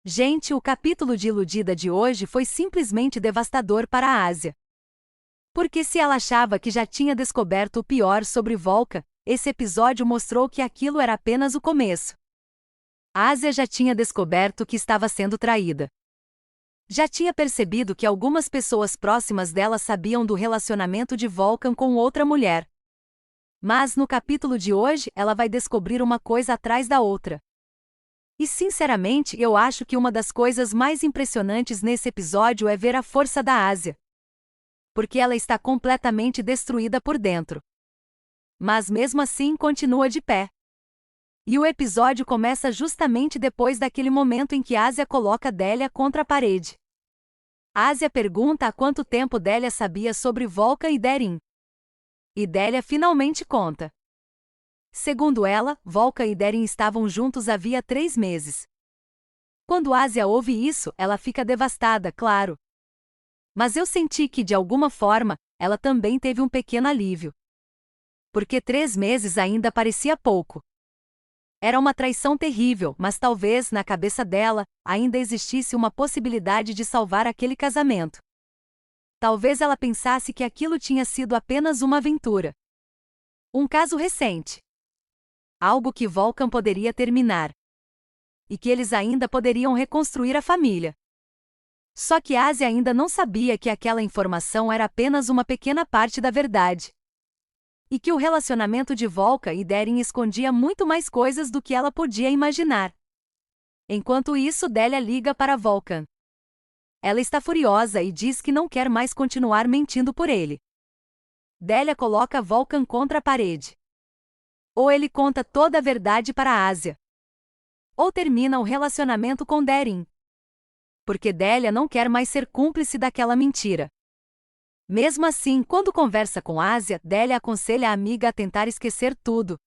Gente, o capítulo de Iludida de hoje foi simplesmente devastador para a Ásia. Porque se ela achava que já tinha descoberto o pior sobre Volca, esse episódio mostrou que aquilo era apenas o começo. A Ásia já tinha descoberto que estava sendo traída. Já tinha percebido que algumas pessoas próximas dela sabiam do relacionamento de Volcan com outra mulher. Mas no capítulo de hoje ela vai descobrir uma coisa atrás da outra. E sinceramente eu acho que uma das coisas mais impressionantes nesse episódio é ver a força da Ásia. Porque ela está completamente destruída por dentro. Mas mesmo assim continua de pé. E o episódio começa justamente depois daquele momento em que Ásia coloca Délia contra a parede. Ásia pergunta há quanto tempo Délia sabia sobre Volca e Derin. E Délia finalmente conta. Segundo ela, Volca e Derin estavam juntos havia 3 meses. Quando Ásia ouve isso, ela fica devastada, claro. Mas eu senti que, de alguma forma, ela também teve um pequeno alívio. Porque 3 meses ainda parecia pouco. Era uma traição terrível, mas talvez, na cabeça dela, ainda existisse uma possibilidade de salvar aquele casamento. Talvez ela pensasse que aquilo tinha sido apenas uma aventura. Um caso recente. Algo que Volcan poderia terminar. E que eles ainda poderiam reconstruir a família. Só que Ásia ainda não sabia que aquela informação era apenas uma pequena parte da verdade. E que o relacionamento de Volca e Derin escondia muito mais coisas do que ela podia imaginar. Enquanto isso, Délia liga para Volcan. Ela está furiosa e diz que não quer mais continuar mentindo por ele. Délia coloca Volcan contra a parede. Ou ele conta toda a verdade para a Ásia. Ou termina o relacionamento com Derin. Porque Délia não quer mais ser cúmplice daquela mentira. Mesmo assim, quando conversa com Ásia, Délia aconselha a amiga a tentar esquecer tudo.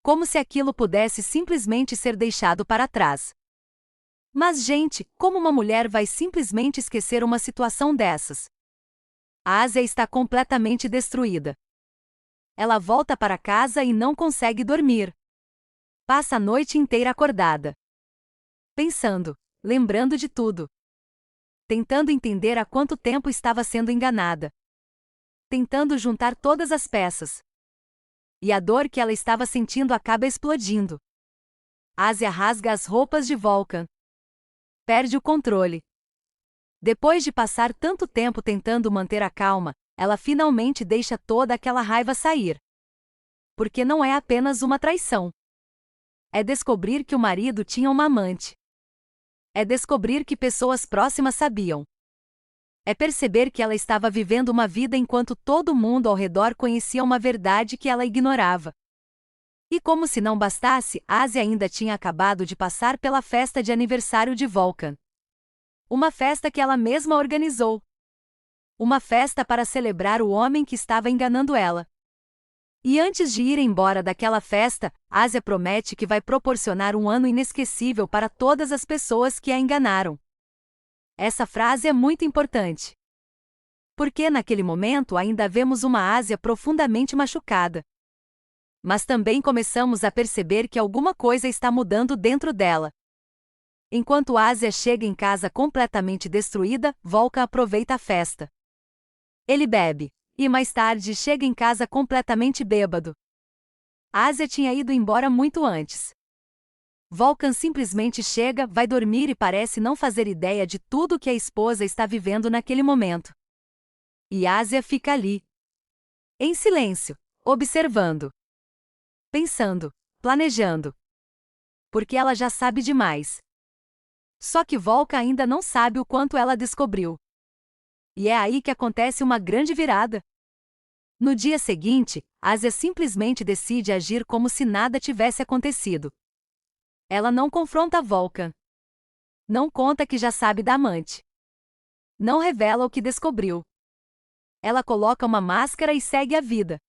Como se aquilo pudesse simplesmente ser deixado para trás. Mas, gente, como uma mulher vai simplesmente esquecer uma situação dessas? A Ásia está completamente destruída. Ela volta para casa e não consegue dormir. Passa a noite inteira acordada. Pensando, lembrando de tudo. Tentando entender há quanto tempo estava sendo enganada. Tentando juntar todas as peças. E a dor que ela estava sentindo acaba explodindo. Ásia rasga as roupas de Volcan. Perde o controle. Depois de passar tanto tempo tentando manter a calma, ela finalmente deixa toda aquela raiva sair. Porque não é apenas uma traição. É descobrir que o marido tinha uma amante. É descobrir que pessoas próximas sabiam. É perceber que ela estava vivendo uma vida enquanto todo mundo ao redor conhecia uma verdade que ela ignorava. E como se não bastasse, Ásia ainda tinha acabado de passar pela festa de aniversário de Volcan. Uma festa que ela mesma organizou. Uma festa para celebrar o homem que estava enganando ela. E antes de ir embora daquela festa, Ásia promete que vai proporcionar um ano inesquecível para todas as pessoas que a enganaram. Essa frase é muito importante. Porque naquele momento ainda vemos uma Ásia profundamente machucada. Mas também começamos a perceber que alguma coisa está mudando dentro dela. Enquanto Ásia chega em casa completamente destruída, Volcan aproveita a festa. Ele bebe. E mais tarde chega em casa completamente bêbado. Ásia tinha ido embora muito antes. Volcan simplesmente chega, vai dormir e parece não fazer ideia de tudo que a esposa está vivendo naquele momento. E Ásia fica ali. Em silêncio, observando. Pensando, planejando. Porque ela já sabe demais. Só que Volcan ainda não sabe o quanto ela descobriu. E é aí que acontece uma grande virada. No dia seguinte, Ásia simplesmente decide agir como se nada tivesse acontecido. Ela não confronta Volcan. Não conta que já sabe da amante. Não revela o que descobriu. Ela coloca uma máscara e segue a vida.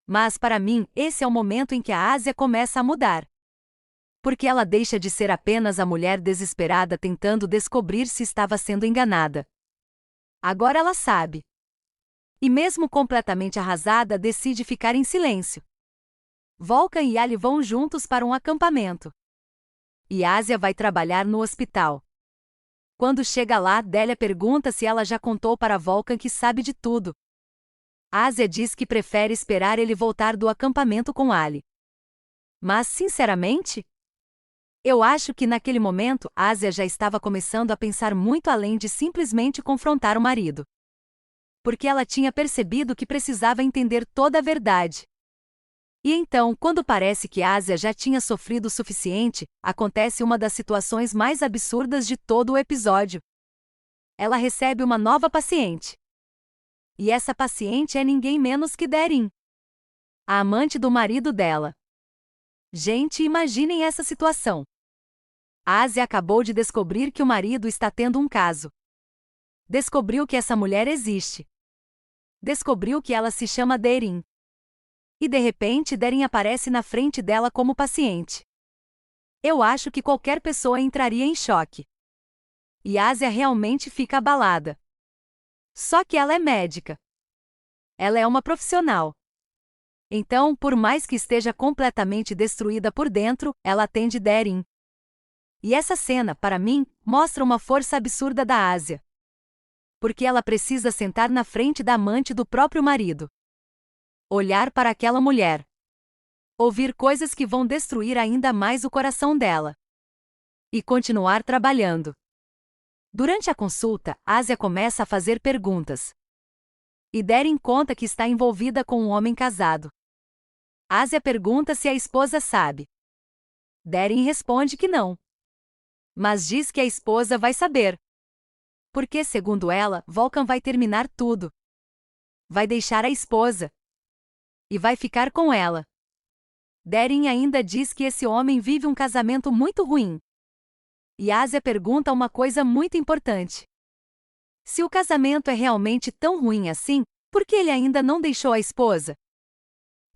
Mas para mim, esse é o momento em que a Ásia começa a mudar. Porque ela deixa de ser apenas a mulher desesperada tentando descobrir se estava sendo enganada. Agora ela sabe. E mesmo completamente arrasada, decide ficar em silêncio. Volcan e Ali vão juntos para um acampamento. e Ásia vai trabalhar no hospital. Quando chega lá, Delia pergunta se ela já contou para Volkan que sabe de tudo. Ásia diz que prefere esperar ele voltar do acampamento com Ali. Mas, sinceramente, eu acho que naquele momento, Ásia já estava começando a pensar muito além de simplesmente confrontar o marido. Porque ela tinha percebido que precisava entender toda a verdade. E então, quando parece que Ásia já tinha sofrido o suficiente, acontece uma das situações mais absurdas de todo o episódio. Ela recebe uma nova paciente. E essa paciente é ninguém menos que Derin, a amante do marido dela. Gente, imaginem essa situação. Ásia acabou de descobrir que o marido está tendo um caso. Descobriu que essa mulher existe. Descobriu que ela se chama Derin. E de repente Derin aparece na frente dela como paciente. Eu acho que qualquer pessoa entraria em choque. E Ásia realmente fica abalada. Só que ela é médica. Ela é uma profissional. Então, por mais que esteja completamente destruída por dentro, ela atende Derin. E essa cena, para mim, mostra uma força absurda da Ásia. Porque ela precisa sentar na frente da amante do próprio marido. Olhar para aquela mulher. Ouvir coisas que vão destruir ainda mais o coração dela. E continuar trabalhando. Durante a consulta, Ásia começa a fazer perguntas. E Derin conta que está envolvida com um homem casado. Ásia pergunta se a esposa sabe. Derin responde que não. Mas diz que a esposa vai saber. Porque, segundo ela, Volkan vai terminar tudo. Vai deixar a esposa. E vai ficar com ela. Derin ainda diz que esse homem vive um casamento muito ruim. E Ásia pergunta uma coisa muito importante. Se o casamento é realmente tão ruim assim, por que ele ainda não deixou a esposa?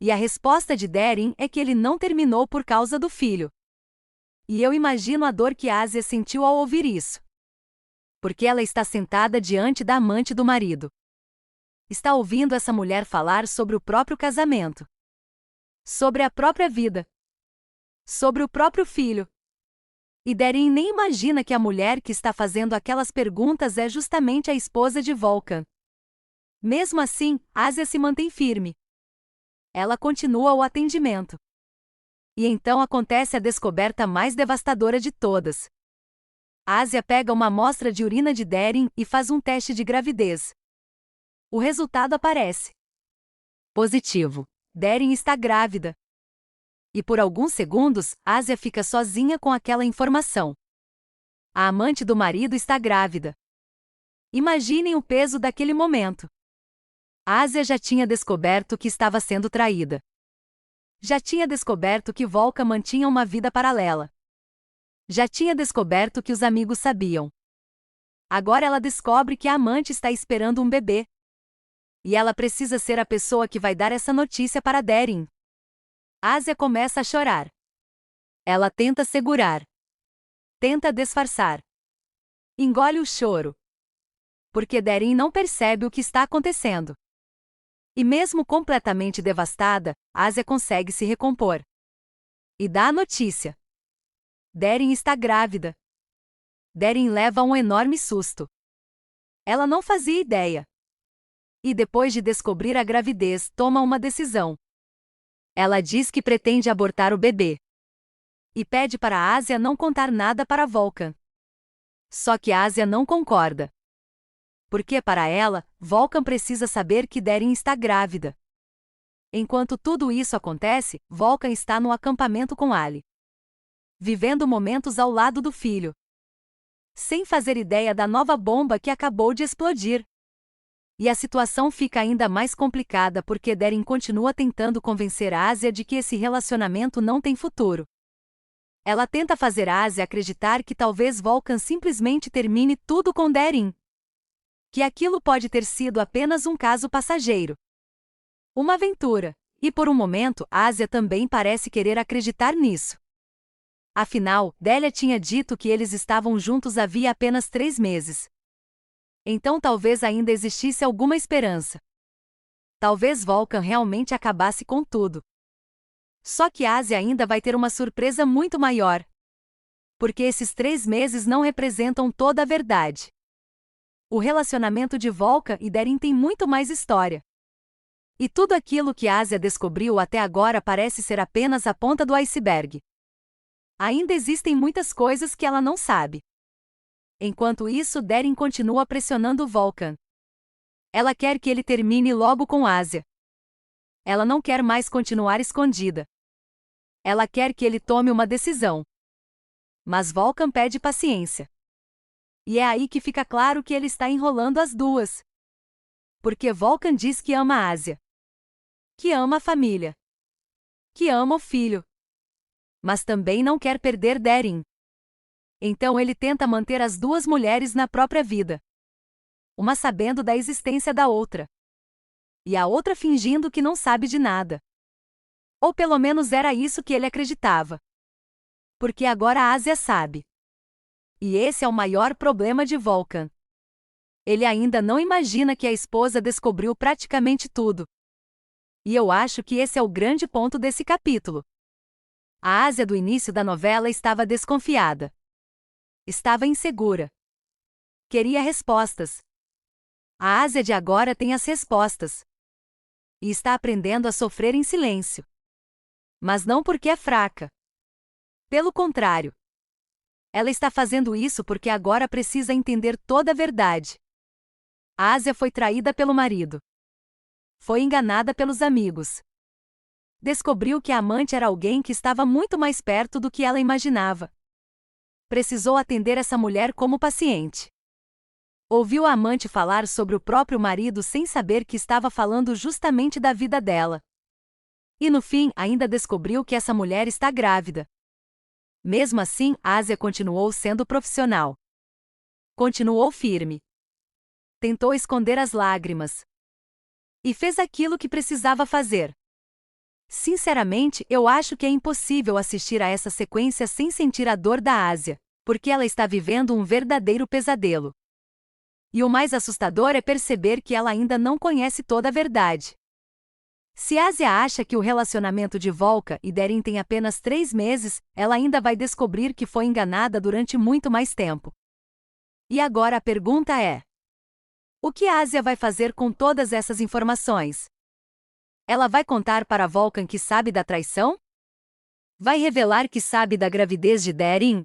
E a resposta de Derin é que ele não terminou por causa do filho. E eu imagino a dor que Ásia sentiu ao ouvir isso. Porque ela está sentada diante da amante do marido. Está ouvindo essa mulher falar sobre o próprio casamento. Sobre a própria vida. Sobre o próprio filho. E Derin nem imagina que a mulher que está fazendo aquelas perguntas é justamente a esposa de Volkan. Mesmo assim, Ásia se mantém firme. Ela continua o atendimento. E então acontece a descoberta mais devastadora de todas. Ásia pega uma amostra de urina de Derin e faz um teste de gravidez. O resultado aparece. Positivo. Derin está grávida. E por alguns segundos, Ásia fica sozinha com aquela informação. A amante do marido está grávida. Imaginem o peso daquele momento. Ásia já tinha descoberto que estava sendo traída. Já tinha descoberto que Volkan mantinha uma vida paralela. Já tinha descoberto que os amigos sabiam. Agora ela descobre que a amante está esperando um bebê. E ela precisa ser a pessoa que vai dar essa notícia para Derin. Ásia começa a chorar. Ela tenta segurar. Tenta disfarçar. Engole o choro. Porque Derin não percebe o que está acontecendo. E mesmo completamente devastada, Ásia consegue se recompor. E dá a notícia. Derin está grávida. Derin leva um enorme susto. Ela não fazia ideia. E depois de descobrir a gravidez, toma uma decisão. Ela diz que pretende abortar o bebê. E pede para Ásia não contar nada para Volkan. Só que Ásia não concorda. Porque para ela, Volkan precisa saber que Derin está grávida. Enquanto tudo isso acontece, Volkan está no acampamento com Ali. Vivendo momentos ao lado do filho. Sem fazer ideia da nova bomba que acabou de explodir. E a situação fica ainda mais complicada porque Derin continua tentando convencer Ásia de que esse relacionamento não tem futuro. Ela tenta fazer Ásia acreditar que talvez Volkan simplesmente termine tudo com Derin. Que aquilo pode ter sido apenas um caso passageiro. Uma aventura. E por um momento, Ásia também parece querer acreditar nisso. Afinal, Delia tinha dito que eles estavam juntos havia apenas 3 meses. Então talvez ainda existisse alguma esperança. Talvez Volkan realmente acabasse com tudo. Só que Ásia ainda vai ter uma surpresa muito maior. Porque esses 3 meses não representam toda a verdade. O relacionamento de Volkan e Darin tem muito mais história. E tudo aquilo que Asia descobriu até agora parece ser apenas a ponta do iceberg. Ainda existem muitas coisas que ela não sabe. Enquanto isso, Darin continua pressionando Volkan. Ela quer que ele termine logo com Asia. Ela não quer mais continuar escondida. Ela quer que ele tome uma decisão. Mas Volkan pede paciência. E é aí que fica claro que ele está enrolando as duas. Porque Volkan diz que ama Asia. Que ama a família. Que ama o filho. Mas também não quer perder Darin. Então ele tenta manter as duas mulheres na própria vida. Uma sabendo da existência da outra. E a outra fingindo que não sabe de nada. Ou pelo menos era isso que ele acreditava. Porque agora a Asia sabe. E esse é o maior problema de Volkan. Ele ainda não imagina que a esposa descobriu praticamente tudo. E eu acho que esse é o grande ponto desse capítulo. A Asia do início da novela estava desconfiada. Estava insegura. Queria respostas. A Asia de agora tem as respostas. E está aprendendo a sofrer em silêncio. Mas não porque é fraca. Pelo contrário. Ela está fazendo isso porque agora precisa entender toda a verdade. A Asia foi traída pelo marido. Foi enganada pelos amigos. Descobriu que a amante era alguém que estava muito mais perto do que ela imaginava. Precisou atender essa mulher como paciente. Ouviu a amante falar sobre o próprio marido sem saber que estava falando justamente da vida dela. E no fim, ainda descobriu que essa mulher está grávida. Mesmo assim, Asia continuou sendo profissional. Continuou firme. Tentou esconder as lágrimas. E fez aquilo que precisava fazer. Sinceramente, eu acho que é impossível assistir a essa sequência sem sentir a dor da Asia, porque ela está vivendo um verdadeiro pesadelo. E o mais assustador é perceber que ela ainda não conhece toda a verdade. Se Asia acha que o relacionamento de Volkan e Darin tem apenas 3 meses, ela ainda vai descobrir que foi enganada durante muito mais tempo. E agora a pergunta é: o que Asia vai fazer com todas essas informações? Ela vai contar para Volkan que sabe da traição? Vai revelar que sabe da gravidez de Darin?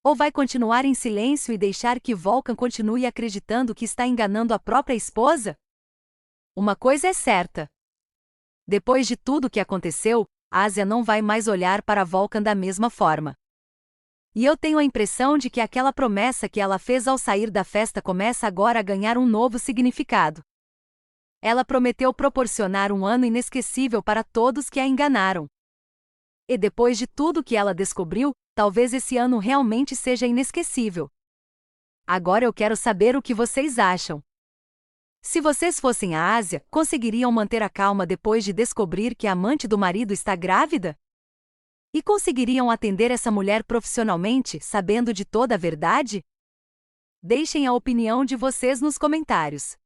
Ou vai continuar em silêncio e deixar que Volkan continue acreditando que está enganando a própria esposa? Uma coisa é certa. Depois de tudo o que aconteceu, Asia não vai mais olhar para Volkan da mesma forma. E eu tenho a impressão de que aquela promessa que ela fez ao sair da festa começa agora a ganhar um novo significado. Ela prometeu proporcionar um ano inesquecível para todos que a enganaram. E depois de tudo que ela descobriu, talvez esse ano realmente seja inesquecível. Agora eu quero saber o que vocês acham. Se vocês fossem a Asia, conseguiriam manter a calma depois de descobrir que a amante do marido está grávida? E conseguiriam atender essa mulher profissionalmente, sabendo de toda a verdade? Deixem a opinião de vocês nos comentários.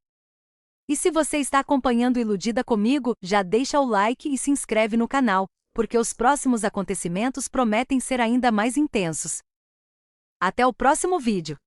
E se você está acompanhando Iludida comigo, já deixa o like e se inscreve no canal, porque os próximos acontecimentos prometem ser ainda mais intensos. Até o próximo vídeo!